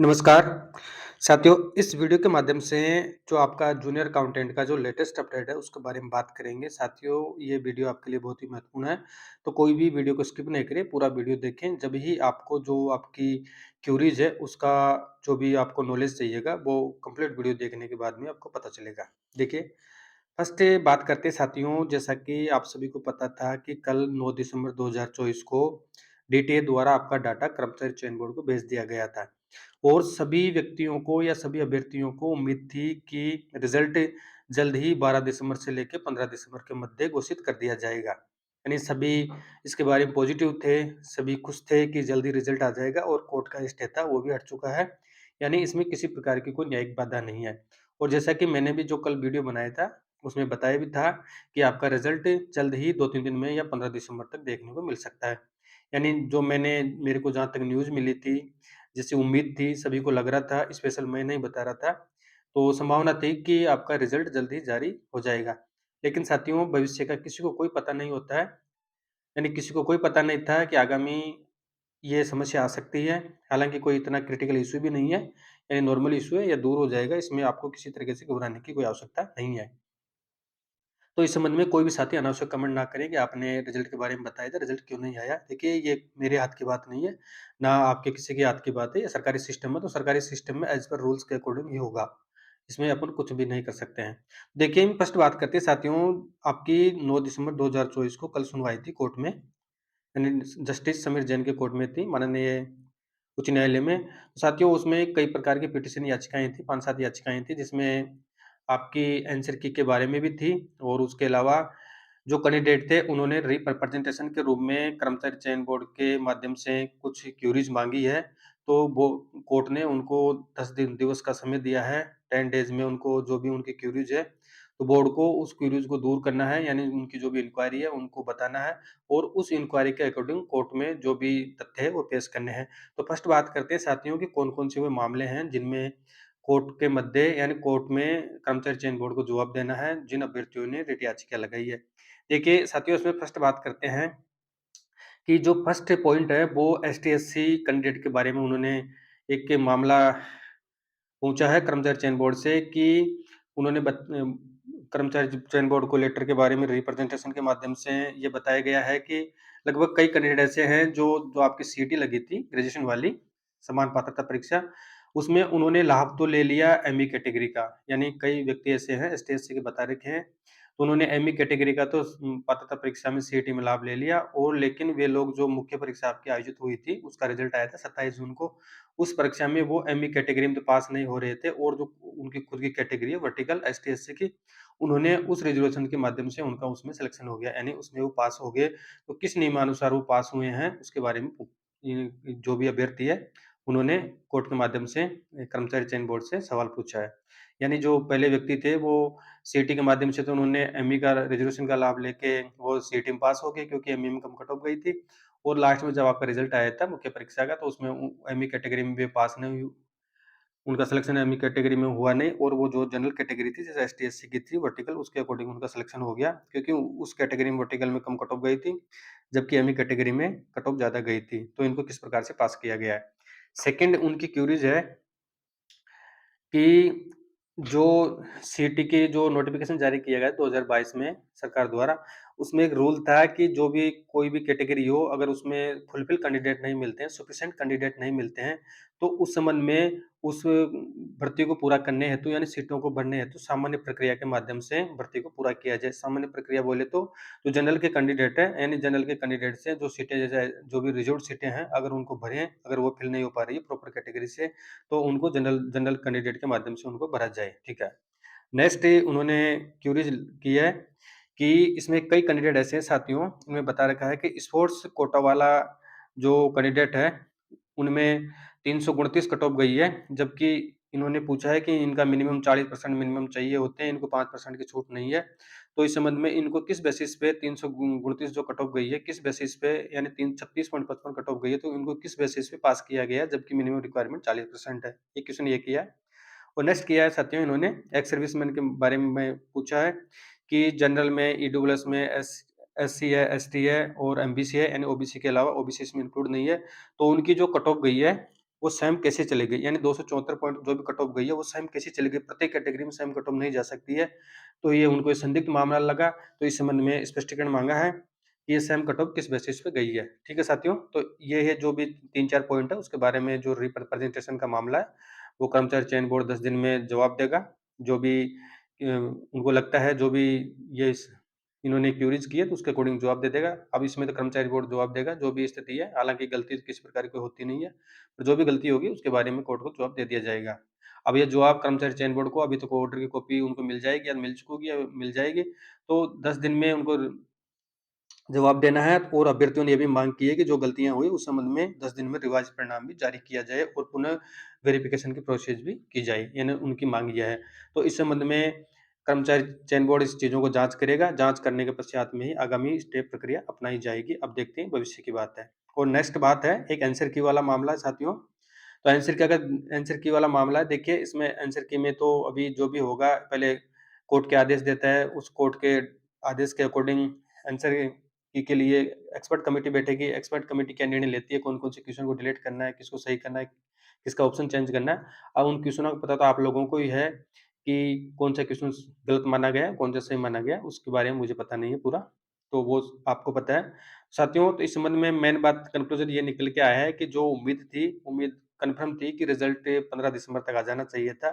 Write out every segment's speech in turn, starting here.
नमस्कार। साथियों, इस वीडियो के माध्यम से जो आपका जूनियर अकाउंटेंट का जो लेटेस्ट अपडेट है, उसके बारे में बात करेंगे। साथियों, ये वीडियो आपके लिए बहुत ही महत्वपूर्ण है, तो कोई भी वीडियो को स्किप नहीं करें, पूरा वीडियो देखें। जब ही आपको जो आपकी क्वेरीज़ है, उसका जो भी आपको नॉलेज चाहिएगा, वो कंप्लीट वीडियो देखने के बाद में आपको पता चलेगा। देखिए, फर्स्ट बात करते हैं साथियों, जैसा कि आप सभी को पता था कि कल 9 दिसंबर 2024 को डीटीए द्वारा आपका डाटा कर्मचारी चयन बोर्ड को भेज दिया गया था। और सभी व्यक्तियों को या सभी अभ्यर्थियों को उम्मीद थी कि रिजल्ट जल्द ही 12 दिसंबर से लेके 15 दिसंबर के मध्य घोषित कर दिया जाएगा। यानी सभी इसके बारे में पॉजिटिव थे, सभी खुश थे कि जल्दी रिजल्ट आ जाएगा और कोर्ट का स्टे था वो भी हट चुका है। यानी इसमें किसी प्रकार की कोई न्यायिक बाधा नहीं है। और जैसा कि मैंने भी जो कल वीडियो बनाया था, उसमें बताया भी था कि आपका रिजल्ट जल्द ही 2-3 दिन में या 15 दिसंबर तक देखने को मिल सकता है। यानी जो मेरे को जहाँ तक न्यूज़ मिली थी, जैसे उम्मीद थी, सभी को लग रहा था, स्पेशल मैं नहीं बता रहा था, तो संभावना थी कि आपका रिज़ल्ट जल्द ही जारी हो जाएगा। लेकिन साथियों, भविष्य का किसी को कोई पता नहीं होता है, यानी किसी को कोई पता नहीं था कि आगामी ये समस्या आ सकती है। हालाँकि कोई इतना क्रिटिकल इश्यू भी नहीं है, यानी नॉर्मल इश्यू है, ये दूर हो जाएगा, इसमें आपको किसी तरीके से घबराने की कोई आवश्यकता नहीं है। तो इस संबंध में कोई भी साथी अनावश्यक कमेंट ना करें कि आपने रिजल्ट के बारे में बताया था, रिजल्ट क्यों नहीं आया। देखिए, ये मेरे हाथ की बात नहीं है, ना आपके किसी के हाथ की बात है, ये सरकारी सिस्टम है, तो सरकारी सिस्टम में एज़ पर रूल्स के अकॉर्डिंग ही होगा। इसमें अपन कुछ भी नहीं कर सकते हैं। देखिए, हम फर्स्ट बात करते हैं साथियों, आपकी 9 दिसंबर 2024 को कल सुनवाई थी कोर्ट में, यानी जस्टिस समीर जैन के कोर्ट में थी, माननीय उच्च न्यायालय में। साथियों, उसमें कई प्रकार की पिटीशन याचिकाएँ थी, 5-7 याचिकाएँ थी, जिसमें आपकी आंसर की के बारे में भी थी और उसके अलावा जो कैंडिडेट थे, उन्होंने रिप्रेजेंटेशन के रूप में कर्मचारी चयन बोर्ड के माध्यम से कुछ क्वेरीज़ माँगी है, तो वो कोर्ट ने उनको 10 दिवस का समय दिया है, 10 डेज़ में उनको जो भी उनकी क्वेरीज़ है, तो बोर्ड को उस क्वेरीज़ को दूर करना है, यानी उनकी जो भी इंक्वायरी है, उनको बताना है और उस इंक्वायरी के अकॉर्डिंग कोर्ट में जो भी तथ्य है, वो पेश करने हैं। तो फर्स्ट बात करते हैं साथियों कि कौन-कौन से वो मामले हैं जिनमें कोर्ट के मध्य यानी कोर्ट में कर्मचारी चयन बोर्ड को जवाब देना है, जिन अभ्यर्थियों ने रिट याचिका लगाई है। देखिए साथियों, इसमें फर्स्ट बात करते हैं कि जो फर्स्ट पॉइंट है वो एसटी-एससी कैंडिडेट के बारे में उन्होंने एक मामला पूछा है कर्मचारी चयन बोर्ड से कि उन्होंने कर्मचारी चयन बोर्ड को लेटर के बारे में रिप्रेजेंटेशन के माध्यम से ये बताया गया है कि लगभग कई कैंडिडेट ऐसे हैं जो जो आपकी सीईटी लगी थी ग्रेजुएशन वाली, समान पात्रता परीक्षा, उसमें उन्होंने लाभ तो ले लिया एमई कैटेगरी का, यानी कई व्यक्ति ऐसे हैं एसटी-एससी के बता रखे हैं, तो उन्होंने एमई कैटेगरी का तो पात्रता परीक्षा में सीईटी में लाभ ले लिया और लेकिन वे लोग जो मुख्य परीक्षा आपकी आयोजित हुई थी, उसका रिजल्ट आया था 27 जून को। उस परीक्षा में वो एमई कैटेगरी में तो पास नहीं हो रहे थे और जो उनकी खुद की कैटेगरी है वर्टिकल एसटी-एससी की, उन्होंने उस रिजर्वेशन के माध्यम से उनका उसमें सिलेक्शन हो गया, यानी उसमें वो पास हो गए। तो किस नियमानुसार वो पास हुए हैं, उसके बारे में जो भी अभ्यर्थी है, उन्होंने कोर्ट के माध्यम से कर्मचारी चयन बोर्ड से सवाल पूछा है। यानी जो पहले व्यक्ति थे वो सीईटी के माध्यम से तो उन्होंने एमई का रिजर्वेशन का लाभ लेके वो सीईटी में पास हो गए क्योंकि एमई में कम कट ऑफ गई थी और लास्ट में जब आपका रिजल्ट आया था मुख्य परीक्षा का तो उसमें एमई कैटेगरी में भी पास नहीं हुई, उनका सिलेक्शन एमई कैटेगरी में हुआ नहीं और वो जो जनरल कैटेगरी थी जैसे एसटी-एससी की थी वर्टिकल उसके अकॉर्डिंग उनका सिलेक्शन हो गया क्योंकि उस कैटेगरी में वर्टिकल में कम कट ऑफ गई थी, जबकि एमई कैटेगरी में कट ऑफ ज़्यादा गई थी। तो इनको किस प्रकार से पास किया गया है। सेकंड उनकी क्वेरीज़ है कि जो सीईटी की जो नोटिफ़िकेशन जारी किया गया 2022 में सरकार द्वारा, उसमें एक रूल था कि जो भी कोई भी कैटेगरी हो, अगर उसमें फुलफिल कैंडिडेट नहीं मिलते हैं, सफिशिएंट कैंडिडेट नहीं मिलते हैं, तो उस संबंध में उस भर्ती को पूरा करने हेतु यानी सीटों को भरने हेतु सामान्य प्रक्रिया के माध्यम से भर्ती को पूरा किया जाए। सामान्य प्रक्रिया बोले तो जो जनरल के कैंडिडेट हैं, यानी जनरल के कैंडिडेट से जो सीटें जैसे जो भी रिजर्व्ड सीटें हैं, अगर उनको भरें, अगर वो फिल नहीं हो पा रही है प्रॉपर कैटेगरी से, तो उनको जनरल जनरल कैंडिडेट के माध्यम से उनको भरा जाए, ठीक है। नेक्स्ट उन्होंने क्वेरीज़ की है कि इसमें कई कैंडिडेट ऐसे हैं साथियों, इनमें बता रखा है कि स्पोर्ट्स कोटा वाला जो कैंडिडेट है, उनमें 329 कट ऑफ गई है, जबकि इन्होंने पूछा है कि इनका मिनिमम 40% मिनिमम चाहिए होते हैं, इनको 5% की छूट नहीं है। तो इस संबंध में इनको किस बेसिस पे 329 जो कट ऑफ गई है, किस बेसिस पे यानी 36.55 कट ऑफ गई है, तो इनको किस बेसिस पे पास किया गया है, जबकि मिनिमम रिक्वायरमेंट 40% है। ये क्वेश्चन ये किया है। और नेक्स्ट किया है साथियों इन्होंने एक्स सर्विसमैन के बारे में पूछा है कि जनरल में ईडब्ल्यूएस में एससी है, एसटी है और एमबीसी है, यानी ओबीसी के अलावा ओबीसी इसमें इंक्लूड नहीं है। तो उनकी जो कट ऑफ गई है वो सेम कैसे चलेगी? यानी 274 पॉइंट जो भी कट ऑफ गई है, वो सेम कैसे चलेगी? प्रत्येक कैटेगरी में सेम कट ऑफ नहीं जा सकती है। तो ये उनको संदिग्ध मामला लगा, तो इस संबंध में स्पष्टीकरण माँगा है कि ये सेम कट ऑफ किस बेसिस पे गई है। ठीक है साथियों? तो ये है जो भी 3-4 पॉइंट है, उसके बारे में जो रिप्रेजेंटेशन का मामला है, वो कर्मचारी चयन बोर्ड 10 दिन में जवाब देगा। जो भी उनको लगता है, जो भी ये इन्होंने क्यूरीज की है, तो उसके अकॉर्डिंग जवाब दे देगा। अब इसमें तो कर्मचारी बोर्ड जवाब देगा, जो भी स्थिति है। हालाँकि गलती तो किसी प्रकार की कोई होती नहीं है, पर जो भी गलती होगी उसके बारे में कोर्ट को जवाब दे दिया जाएगा। अब ये जवाब कर्मचारी चयन बोर्ड को अभी तक ऑर्डर की कॉपी उनको मिल जाएगी या मिल चुकी है, मिल जाएगी, तो 10 दिन में उनको जवाब देना है। और अभ्यर्थियों ने ये भी मांग की है कि जो गलतियां हुई उस संबंध में 10 दिन में रिवाइज परिणाम भी जारी किया जाए और पुनः वेरिफिकेशन की प्रोसेस भी की जाए, यानी उनकी मांग यह है। तो इस संबंध में कर्मचारी चयन बोर्ड इस चीजों को जांच करेगा। जांच करने के पश्चात में ही आगामी स्टेप प्रक्रिया अपनाई जाएगी। अब देखते हैं, भविष्य की बात है। और नेक्स्ट बात है, एक आंसर की वाला मामला है साथियों। तो आंसर की, अगर आंसर की वाला मामला है, देखिए इसमें आंसर की में तो अभी जो भी होगा, पहले कोर्ट के आदेश देता है, उस कोर्ट के आदेश के अकॉर्डिंग आंसर की के लिए एक्सपर्ट कमेटी बैठेगी। एक्सपर्ट कमेटी क्या निर्णय लेती है, कौन-कौन से क्वेश्चन को डिलीट करना है, किसको सही करना है, किसका ऑप्शन चेंज करना है। अब उन क्वेश्चनों का पता तो आप लोगों को ही है कि कौन सा क्वेश्चन गलत माना गया है, कौन सा सही माना गया है, उसके बारे में मुझे पता नहीं है पूरा, तो वो आपको पता है। साथियों, तो इस संबंध में मेन बात कंक्लूजन ये निकल के आया है कि जो उम्मीद थी, उम्मीद कन्फर्म थी कि रिजल्ट 15 दिसंबर तक आ जाना चाहिए था,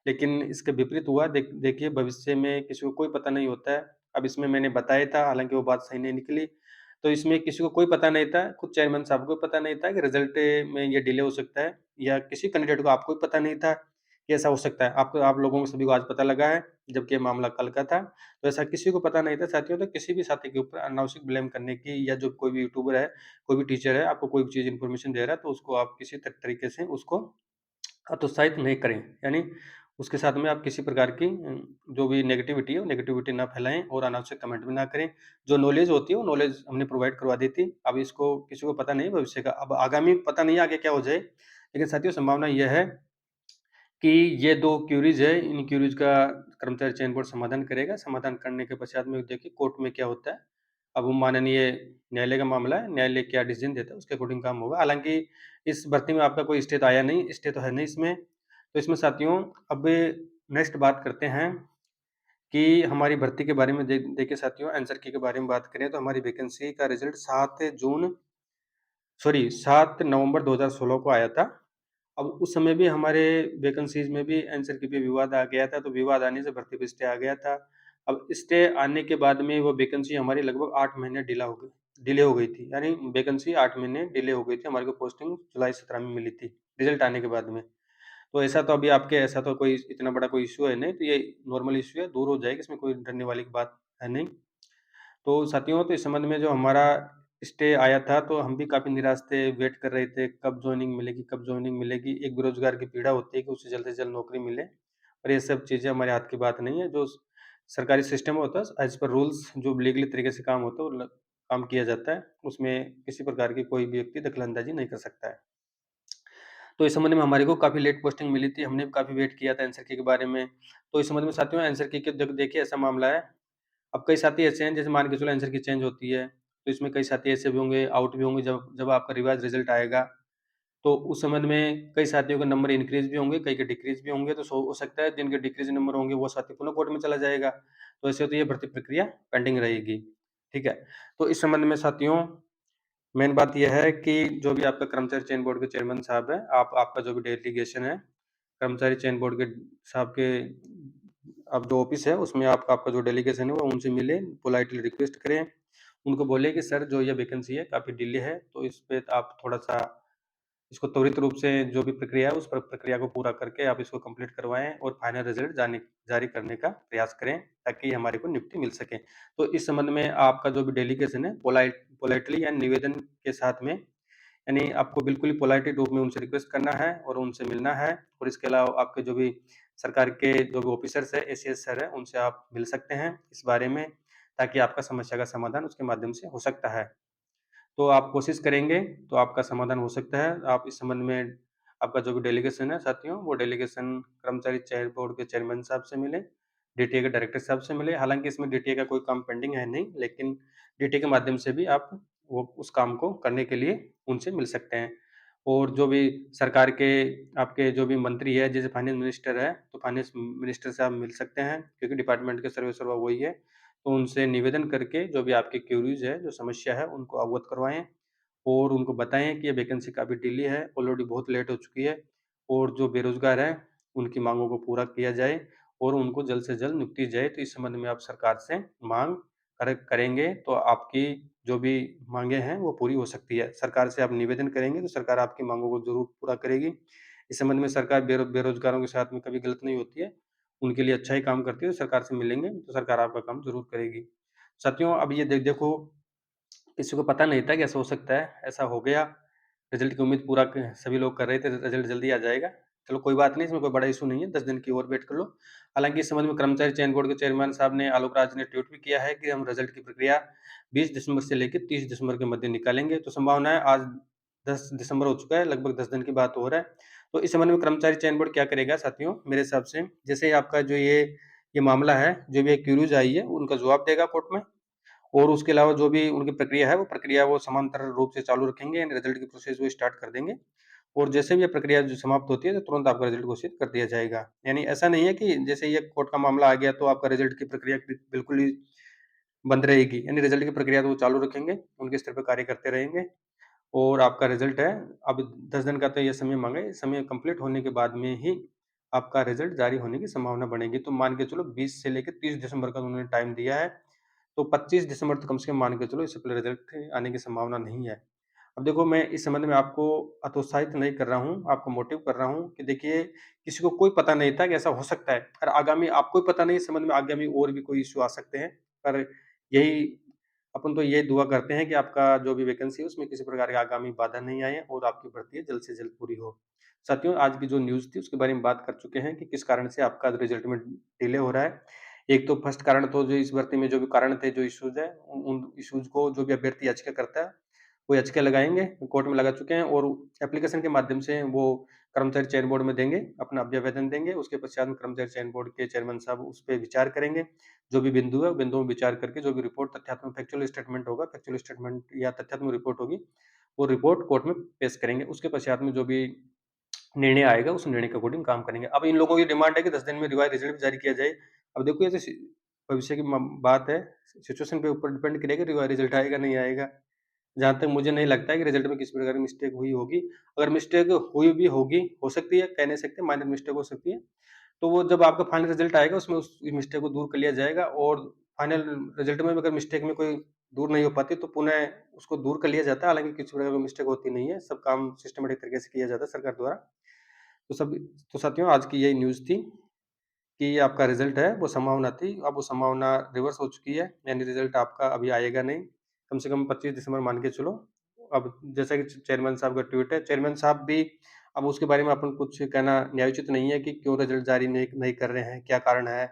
लेकिन इसके विपरीत हुआ। देखिए, भविष्य में किसी को कोई पता नहीं होता है। अब इसमें मैंने बताया था, हालाँकि वो बात सही नहीं निकली। तो इसमें किसी को कोई पता नहीं था, खुद चेयरमैन साहब को पता नहीं था कि रिजल्ट में ये डिले हो सकता है, या किसी कैंडिडेट को आपको भी पता नहीं था कि ऐसा हो सकता है। आपको, आप लोगों को सभी को आज पता लगा है, जबकि ये मामला कल का था। तो ऐसा किसी को पता नहीं था साथियों। तो किसी भी साथी के ऊपर अनावश्यक ब्लेम करने की, या जो कोई भी यूट्यूबर है, कोई भी टीचर है, आपको कोई भी चीज़ इन्फॉर्मेशन दे रहा है, तो उसको आप किसी तरीके से उसको हतोत्साहित नहीं करें। यानी उसके साथ में आप किसी प्रकार की जो भी नेगेटिविटी है, वो नेगेटिविटी ना फैलाएँ और अनावश्यक कमेंट भी ना करें। जो नॉलेज होती है, वो नॉलेज हमने प्रोवाइड करवा दी थी। अब इसको किसी को पता नहीं भविष्य का, अब आगामी पता नहीं आगे क्या हो जाए। लेकिन साथियों, संभावना यह है कि ये 2 क्यूरीज़ है, इन क्यूरीज़ का कर्मचारी चयन बोर्ड समाधान करेगा। समाधान करने के पश्चात में देखिए कोर्ट में क्या होता है। अब वो माननीय न्यायालय का मामला है, न्यायालय क्या डिसीज़न देता है, उसके अकॉर्डिंग काम होगा। हालाँकि इस भर्ती में आपका कोई स्टे तो आया नहीं, स्टे तो है नहीं इसमें। तो इसमें साथियों, अब नेक्स्ट बात करते हैं कि हमारी भर्ती के बारे में। देखिए साथियों, आंसर की के बारे में बात करें तो हमारी वैकेंसी का रिज़ल्ट 7 नवंबर 2016 को आया था। अब उस समय भी हमारे वैकेंसीज़ में भी आंसर की पे विवाद आ गया था, तो विवाद आने से भर्ती पे स्टे आ गया था। अब स्टे आने के बाद में वो वैकेंसी हमारी लगभग 8 महीने डिले हो गई थी। यानी वैकेंसी 8 महीने डिले हो गई थी, हमारे को पोस्टिंग जुलाई 17 में मिली थी, रिज़ल्ट आने के बाद में। तो ऐसा तो अभी आपके, ऐसा तो कोई इतना बड़ा कोई इश्यू है नहीं, तो ये नॉर्मल इश्यू है, दूर हो जाएगी, इसमें कोई डरने वाली बात है नहीं। तो साथियों, तो इस संबंध में जो हमारा स्टे आया था, तो हम भी काफ़ी निराश थे, वेट कर रहे थे, कब जॉइनिंग मिलेगी, कब जॉइनिंग मिलेगी। एक बेरोज़गार की पीड़ा होती है कि उसे जल्द से जल्द नौकरी मिले, और ये सब चीज़ें हमारे हाथ की बात नहीं है। जो सरकारी सिस्टम होता है, एज़ पर रूल्स जो लीगली तरीके से काम होता है, वो काम किया जाता है। उसमें किसी प्रकार की कोई भी व्यक्ति दखल-अंदाज़ी नहीं कर सकता है। तो इस संबंध में हमारे को काफ़ी लेट पोस्टिंग मिली थी, हमने भी काफ़ी वेट किया था आंसर की के बारे में। तो इस संबंध में साथियों, आंसर की के देखिए ऐसा मामला है। अब कई साथी ऐसे हैं, जैसे मान के चलो आंसर की चेंज होती है, तो इसमें कई साथी ऐसे भी होंगे, आउट भी होंगे। जब जब आपका रिवाइज़ रिज़ल्ट आएगा, तो उस संबंध में कई साथियों के नंबर इंक्रीज़ भी होंगे, कई के डिक्रीज़ भी होंगे। तो हो सकता है जिनके डिक्रीज़ नंबर होंगे, वो साथी पुनः कोर्ट में चला जाएगा। तो ऐसे तो ये भर्ती प्रक्रिया पेंडिंग रहेगी। ठीक है? तो इस संबंध में साथियों, मेन बात ये है कि जो भी आपका कर्मचारी चयन बोर्ड के चेयरमैन साहब हैं, आपका जो भी डेलीगेशन है, कर्मचारी चयन बोर्ड के साहब के, अब जो ऑफिस है, उसमें आप, आपका जो डेलीगेशन है, वो उनसे मिले, पोलाइटली रिक्वेस्ट करें। उनको बोले कि सर, जो ये वैकेंसी है काफ़ी डिले है, तो इस पे आप थोड़ा-सा इसको त्वरित रूप से, जो भी प्रक्रिया है, उस प्रक्रिया को पूरा करके आप इसको कंप्लीट करवाएँ और फाइनल रिजल्ट जारी करने का प्रयास करें, ताकि हमारे को नियुक्ति मिल सके। तो इस संबंध में आपका जो भी डेलीगेशन है, पोलाइटली या निवेदन के साथ में, यानी आपको बिल्कुल ही पोलाइट रूप में उनसे रिक्वेस्ट करना है और उनसे मिलना है। और इसके अलावा आपके जो भी सरकार के जो भी ऑफिसर्स हैं, एसीएस सर हैं, उनसे आप मिल सकते हैं इस बारे में, ताकि आपका समस्या का समाधान उसके माध्यम से हो सकता है। तो आप कोशिश करेंगे, तो आपका समाधान हो सकता है। आप इस संबंध में, आपका जो भी डेलीगेशन है साथियों, वो डेलीगेशन कर्मचारी चयन बोर्ड के चेयरमैन साहब से मिले, डीटीए के डायरेक्टर साहब से मिले। हालाँकि इसमें डीटीए का कोई काम पेंडिंग है नहीं, लेकिन डीटीए के माध्यम से भी आप वो उस काम को करने के लिए उनसे मिल सकते हैं। और जो भी सरकार के आपके जो भी मंत्री है, जैसे फाइनेंस मिनिस्टर है, तो फाइनेंस मिनिस्टर से आप मिल सकते हैं क्योंकि डिपार्टमेंट के सर्वेसर्वा वही है। तो उनसे निवेदन करके जो भी आपकी क्वेरीज़ है, जो समस्या है, उनको अवगत करवाएँ और उनको बताएँ कि ये वैकेंसी काफ़ी डिले है, ऑलरेडी बहुत लेट हो चुकी है और जो बेरोज़गार हैं, उनकी माँगों को पूरा किया जाए और उनको जल्द से जल्द नियुक्ति दी जाए। तो इस संबंध में आप सरकार से माँग करेंगे तो आपकी जो भी माँगें हैं, वो पूरी हो सकती है। सरकार से आप निवेदन करेंगे तो सरकार आपकी माँगों को ज़रूर पूरा करेगी। इस संबंध में सरकार बेरोज़गारों के साथ में कभी गलत नहीं होती है, उनके लिए अच्छा ही काम करती है। सरकार से मिलेंगे तो सरकार आपका काम ज़रूर करेगी। साथियों, अब ये देखो किसी को पता नहीं था कि ऐसा हो सकता है, ऐसा हो गया। रिज़ल्ट की उम्मीद पूरा क सभी लोग कर रहे थे, रिज़ल्ट जल्दी आ जाएगा। चलो कोई बात नहीं, इसमें कोई बड़ा इश्यू नहीं है, 10 दिन की और वेट कर लो। हालाँकि इस संबंध में कर्मचारी चयन बोर्ड के चेयरमैन साहब ने आलोक राज ने ट्वीट भी किया है कि हम रिज़ल्ट की प्रक्रिया 20 दिसंबर से लेके 30 दिसंबर के मध्य निकालेंगे। तो संभावना है आज 10 दिसंबर हो चुका है, लगभग 10 दिन की बात हो रहा है। तो इस संबंध में कर्मचारी चयन बोर्ड क्या करेगा साथियों, मेरे हिसाब से जैसे ही आपका जो ये मामला है, जो भी क्यूरीज़ आई है, उनका जवाब देगा कोर्ट में। और उसके अलावा जो भी उनकी प्रक्रिया है, वो प्रक्रिया वो समांतर रूप से चालू रखेंगे यानी रिज़ल्ट की प्रोसेस वो स्टार्ट कर देंगे और जैसे भी ये प्रक्रिया जो समाप्त होती है, तो तुरंत आपका रिज़ल्ट घोषित कर दिया जाएगा। यानी ऐसा नहीं है कि जैसे ये कोर्ट का मामला आ गया, तो आपका रिज़ल्ट की प्रक्रिया बिल्कुल ही बंद रहेगी, यानी रिज़ल्ट की प्रक्रिया तो वो चालू रखेंगे, उनके स्तर पे कार्य करते रहेंगे और आपका रिज़ल्ट है, अब 10 दिन का तो ये समय माँगा है, समय कंप्लीट होने के बाद में ही आपका रिज़ल्ट जारी होने की संभावना बनेगी। तो मान के चलो 20 से लेके 30 दिसंबर का उन्होंने टाइम दिया है, तो 25 दिसंबर तक कम से कम मान के चलो इससे पहले रिज़ल्ट आने की संभावना नहीं है। अब देखो मैं इस संबंध में आपको हतोत्साहित नहीं कर रहा हूँ, आपको मोटिव कर रहा हूँ कि देखिए किसी को कोई पता नहीं था कि ऐसा हो सकता है और आगामी आपको ही पता नहीं इस संबंध में आगामी और भी कोई इश्यू आ सकते हैं। पर यही अपन तो ये दुआ करते हैं कि आपका जो भी वैकेंसी है उसमें किसी प्रकार की आगामी बाधा नहीं आए और आपकी भर्ती है जल्द से जल्द पूरी हो। साथियों, आज की जो न्यूज़ थी उसके बारे में बात कर चुके हैं कि किस कारण से आपका रिज़ल्ट में डिले हो रहा है। एक तो फर्स्ट कारण तो जो इस भर्ती में जो भी कारण थे, जो इश्यूज़ हैं, उन इश्यूज़ को जो भी अभ्यर्थी याचिका करता है, वो याचिका लगाएँगे, कोर्ट में लगा चुके हैं और एप्लीकेशन के माध्यम से वो कर्मचारी चयन बोर्ड में देंगे, अपना अभ्यावेदन देंगे। उसके पश्चात में कर्मचारी चयन बोर्ड के चेयरमैन साहब उस पे विचार करेंगे। जो भी बिंदु है, बिंदुओं में विचार करके जो भी रिपोर्ट तथ्यात्मक फैक्चुअल स्टेटमेंट होगा, फैक्चुअल स्टेटमेंट या तथ्यात्मक रिपोर्ट होगी, वो रिपोर्ट कोर्ट में पेश करेंगे। उसके पश्चात में जो भी निर्णय आएगा, उस निर्णय के अकॉर्डिंग काम करेंगे। अब इन लोगों की डिमांड है कि 10 दिन में रिवाइज़ रिज़ल्ट जारी किया जाए। अब देखो ये तो भविष्य की बात है, सिचुएशन पे ऊपर डिपेंड करेगा रिवाइज़ रिज़ल्ट आएगा, नहीं आएगा। जहाँ तक मुझे नहीं लगता है कि रिज़ल्ट में किसी प्रकार की मिस्टेक हुई होगी। अगर मिस्टेक हुई भी होगी, हो सकती है, कह नहीं सकते, माइनर मिस्टेक हो सकती है। तो वो जब आपका फाइनल रिज़ल्ट आएगा उसमें उस मिस्टेक को दूर कर लिया जाएगा और फाइनल रिज़ल्ट में अगर मिस्टेक में कोई दूर नहीं हो पाती तो पुनः उसको दूर कर लिया जाता है। हालाँकि किसी प्रकार की मिस्टेक होती नहीं है, सब काम सिस्टमैटिक तरीके से किया जाता है सरकार द्वारा। तो सब तो साथियों, आज की यही न्यूज़ थी कि आपका रिज़ल्ट है वो संभावना थी, अब वो संभावना रिवर्स हो चुकी है, यानी रिज़ल्ट आपका अभी आएगा नहीं। कम से कम 25 दिसंबर मान के चलो। अब जैसा कि चेयरमैन साहब का ट्वीट है, चेयरमैन साहब भी अब उसके बारे में अपन कुछ कहना न्यायोचित नहीं है कि क्यों रिज़ल्ट जारी नहीं नहीं कर रहे हैं, क्या कारण है?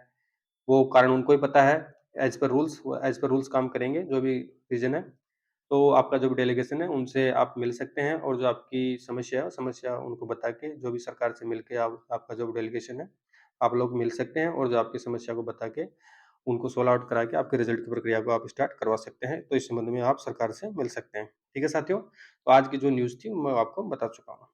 वो कारण उनको ही पता है। एज़ पर रूल्स वो एज़ पर रूल्स काम करेंगे, जो भी रीज़न है। तो आपका जो भी डेलीगेशन है, उनसे आप मिल सकते हैं और जो आपकी समस्या है, वो समस्या उनको बता के जो भी सरकार से मिल के आप आपका जो डेलीगेशन है, आप लोग मिल सकते हैं और जो आपकी समस्या को बता के उनको सॉल्व आउट करा के आपके रिज़ल्ट की प्रक्रिया को आप स्टार्ट करवा सकते हैं। तो इस संबंध में आप सरकार से मिल सकते हैं। ठीक है साथियों? तो आज की जो न्यूज़ थी, मैं आपको बता चुका हूँ।